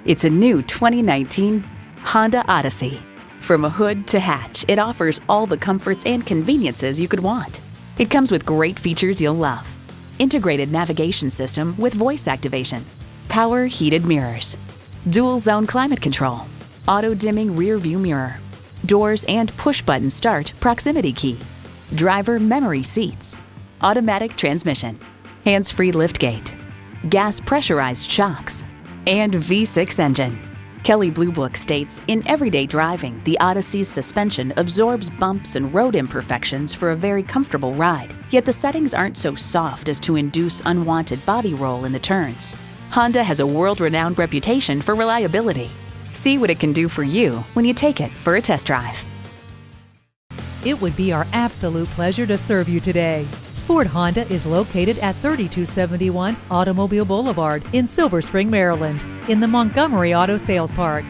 It's a new 2019 Honda Odyssey. From a hood to hatch, it offers all the comforts and conveniences you could want. It comes with great features you'll love. Integrated navigation system with voice activation, power heated mirrors, dual zone climate control, auto dimming rear view mirror, doors and push button start proximity key, driver memory seats, automatic transmission, hands-free liftgate, gas pressurized shocks, and V6 engine. Kelley Blue Book states, in everyday driving, the Odyssey's suspension absorbs bumps and road imperfections for a very comfortable ride. Yet the settings aren't so soft as to induce unwanted body roll in the turns. Honda has a world-renowned reputation for reliability. See what it can do for you when you take it for a test drive. It would be our absolute pleasure to serve you today. Sport Honda is located at 3271 Automobile Boulevard in Silver Spring, Maryland, in the Montgomery Auto Sales Park.